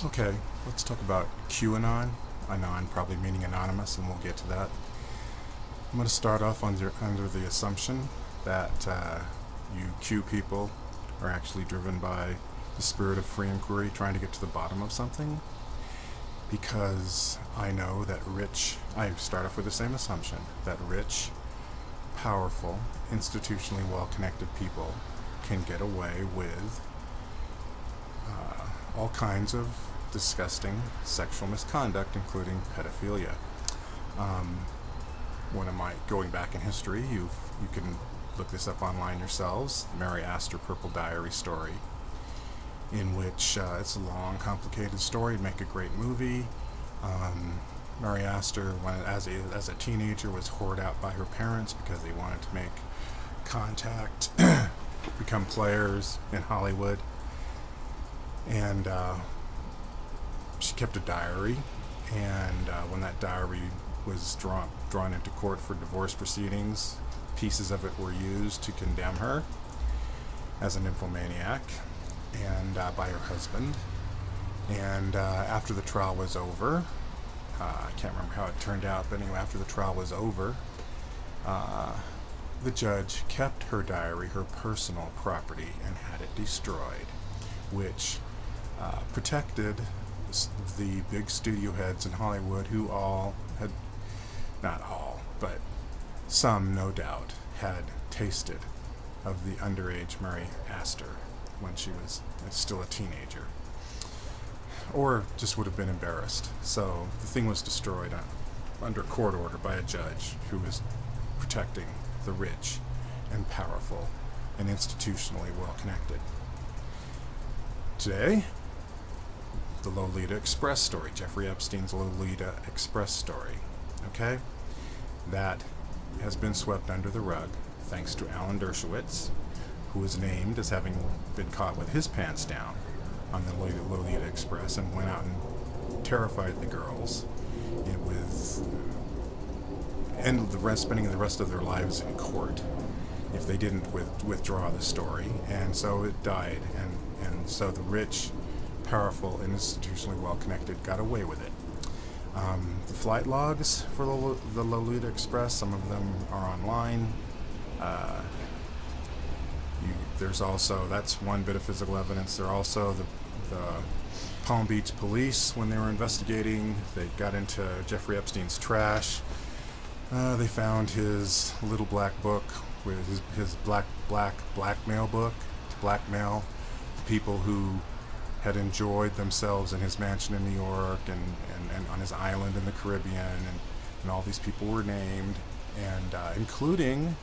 Okay, let's talk about QAnon. Anon probably meaning anonymous, and we'll get to that. I'm going to start off under the assumption that you Q people are actually driven by the spirit of free inquiry, trying to get to the bottom of something. Because I know that I start off with the same assumption, that rich, powerful, institutionally well-connected people can get away with all kinds of disgusting sexual misconduct, including pedophilia. Going back in history, you can look this up online yourselves, Mary Astor Purple Diary story, in which it's a long, complicated story. It'd make a great movie. Mary Astor, as a teenager, was whored out by her parents because they wanted to make contact, become players in Hollywood. And she kept a diary, and when that diary was drawn into court for divorce proceedings, pieces of it were used to condemn her as a nymphomaniac and by her husband. And after the trial was over, I can't remember how it turned out, but anyway, after the trial was over, the judge kept her diary, her personal property, and had it destroyed, which protected the big studio heads in Hollywood, who all had, not all, but some, no doubt, had tasted of the underage Mary Astor when she was still a teenager, or just would have been embarrassed. So the thing was destroyed under court order by a judge who was protecting the rich and powerful and institutionally well-connected. Today, the Lolita Express story, Jeffrey Epstein's Lolita Express story, okay? That has been swept under the rug thanks to Alan Dershowitz, who was named as having been caught with his pants down on the Lolita Express and went out and terrified the girls spending the rest of their lives in court if they didn't withdraw the story. And so it died, and so the rich, powerful, and institutionally well-connected got away with it. The flight logs for the Lolita Express, some of them are online. There's also, that's one bit of physical evidence. There are also the Palm Beach police, when they were investigating, they got into Jeffrey Epstein's trash. They found his little black book, with his blackmail book, to blackmail people who had enjoyed themselves in his mansion in New York and on his island in the Caribbean, and all these people were named, and including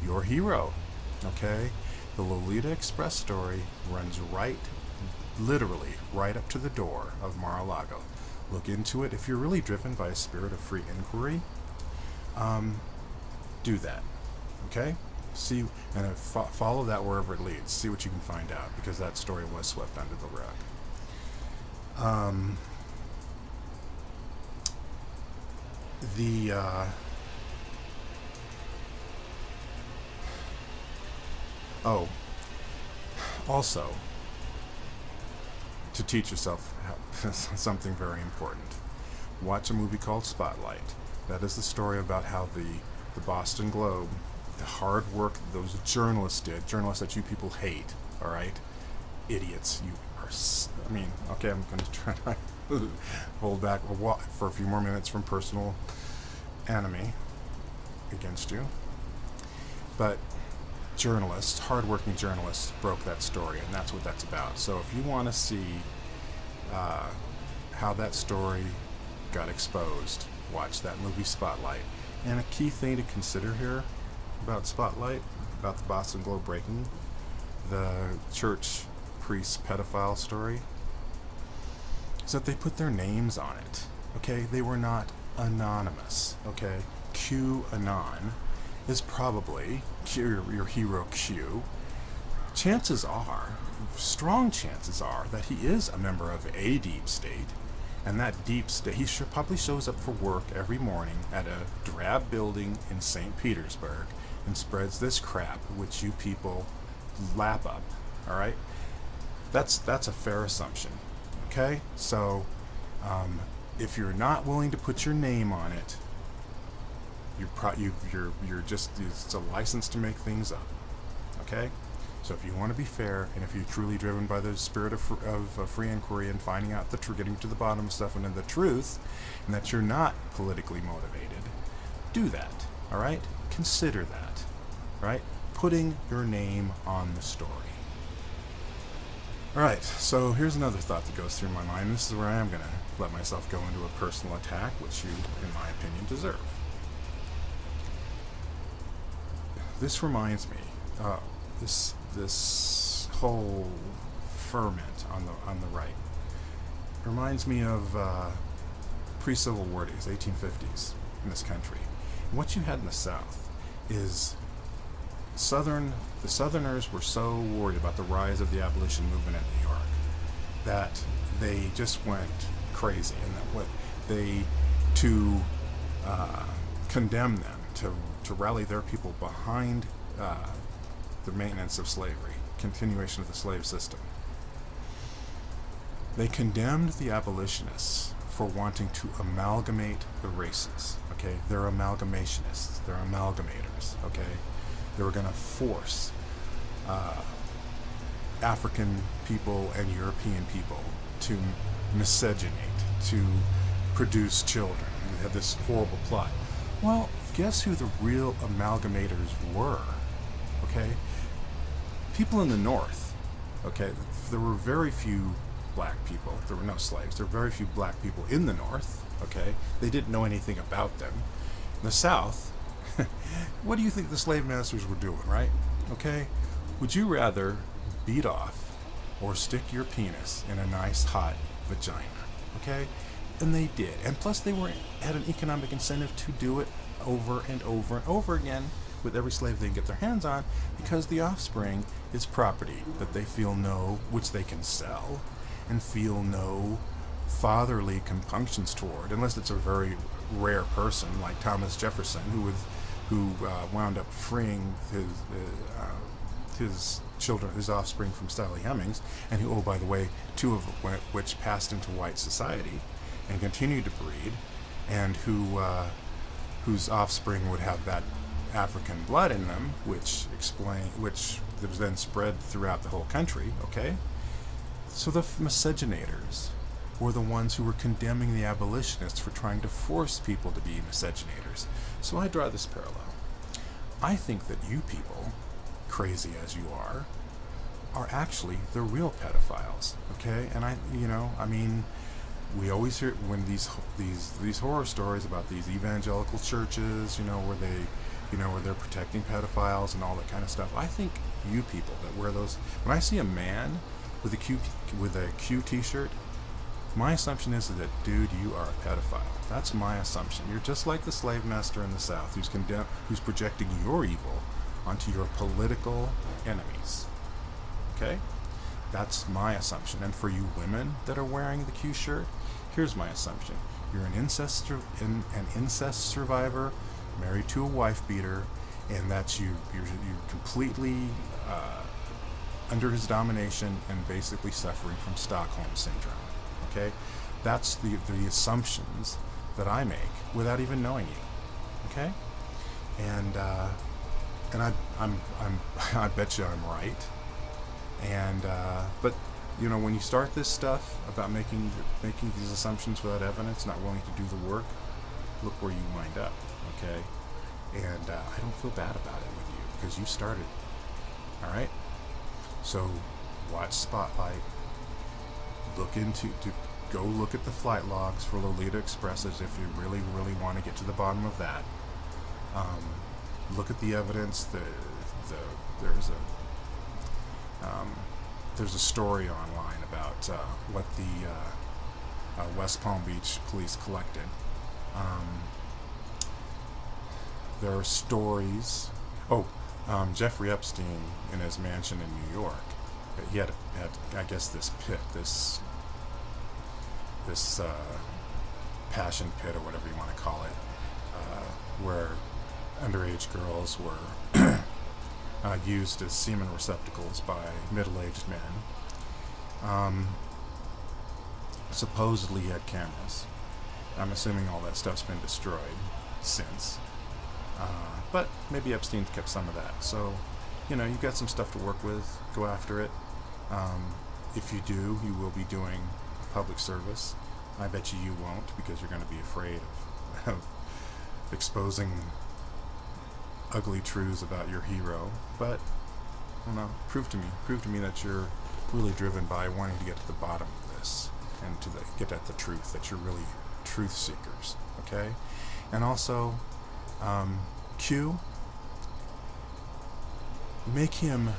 your hero, okay? The Lolita Express story runs literally right up to the door of Mar-a-Lago. Look into it. If you're really driven by a spirit of free inquiry, do that, okay? See, and follow that wherever it leads. See what you can find out, because that story was swept under the rug. Also, to teach yourself something very important, watch a movie called Spotlight. That is the story about how the Boston Globe, the hard work those journalists did, journalists that you people hate, all right? Idiots. You are, okay, I'm going to try to hold back for a few more minutes from personal enemy against you. But journalists, hard-working journalists, broke that story, and that's what that's about. So if you want to see how that story got exposed, watch that movie Spotlight. And a key thing to consider here about Spotlight, about the Boston Globe breaking the church priest pedophile story, is that they put their names on it. Okay, they were not anonymous. Okay, QAnon is probably your hero Q. Chances are, strong chances are, that he is a member of a deep state, and that deep state, he probably shows up for work every morning at a drab building in St. Petersburg and spreads this crap which you people lap up, all right? That's a fair assumption. Okay, so if you're not willing to put your name on it, you're just, it's a license to make things up. Okay, so if you want to be fair, and if you're truly driven by the spirit of free inquiry and finding out the truth, getting to the bottom of stuff and the truth, and that you're not politically motivated, do that. All right, consider that. Right, putting your name on the story. All right, so here's another thought that goes through my mind. This is where I am going to let myself go into a personal attack, which you, in my opinion, deserve. This reminds me, this whole ferment on the right reminds me of pre-Civil War days, 1850s in this country. And what you had in the South is the Southerners were so worried about the rise of the abolition movement in New York that they just went crazy, and that what they to condemn them, to rally their people behind the maintenance of slavery, continuation of the slave system. They condemned the abolitionists for wanting to amalgamate the races. Okay, they're amalgamationists. They're amalgamators. Okay, they were going to force African people and European people to miscegenate, to produce children. We had this horrible plot. Well, guess who the real amalgamators were? Okay, people in the North. Okay, there were very few black people. There were no slaves. There were very few black people in the North. Okay, they didn't know anything about them. In the South, what do you think the slave masters were doing, right? Okay, would you rather beat off or stick your penis in a nice hot vagina? Okay, and they did, and plus they had an economic incentive to do it over and over and over again with every slave they can get their hands on, because the offspring is property that they feel which they can sell and feel no fatherly compunctions toward, unless it's a very rare person like Thomas Jefferson, who wound up freeing his children, his offspring, from Sally Hemings, and who, oh, by the way, two of which passed into white society and continued to breed, and whose offspring would have that African blood in them, which was then spread throughout the whole country. Okay, so the miscegenators were the ones who were condemning the abolitionists for trying to force people to be miscegenators. So I draw this parallel. I think that you people, crazy as you are actually the real pedophiles. Okay, and we always hear when these horror stories about these evangelical churches, where they're protecting pedophiles and all that kind of stuff. I think you people that wear those, when I see a man with a Q t-shirt, my assumption is that, dude, you are a pedophile. That's my assumption. You're just like the slave master in the South, who's projecting your evil onto your political enemies. Okay? That's my assumption. And for you women that are wearing the Q shirt, here's my assumption. You're an incest survivor, married to a wife beater, and that's you're completely under his domination and basically suffering from Stockholm syndrome. Okay, that's the assumptions that I make without even knowing you. Okay, and I bet you I'm right. And but when you start this stuff about making these assumptions without evidence, not willing to do the work, look where you wind up. Okay, and I don't feel bad about it with you because you started. All right, so watch Spotlight. Go look at the flight logs for Lolita Expresses if you really, really want to get to the bottom of that. Look at the evidence. There's a story online about what the West Palm Beach police collected. There are stories. Jeffrey Epstein in his mansion in New York. He had I guess this pit, this passion pit or whatever you want to call it, where underage girls were used as semen receptacles by middle-aged men. Supposedly he had cameras. I'm assuming all that stuff's been destroyed since. But maybe Epstein kept some of that. So, you've got some stuff to work with. Go after it. If you do, you will be doing a public service. I bet you won't, because you're going to be afraid of exposing ugly truths about your hero. But, I don't know, prove to me that you're really driven by wanting to get to the bottom of this and to get at the truth, that you're really truth seekers, okay? And also, Q, make him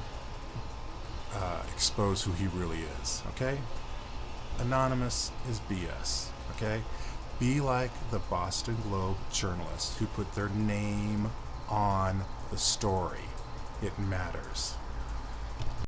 expose who he really is, okay? Anonymous is BS, okay? Be like the Boston Globe journalists who put their name on the story. It matters.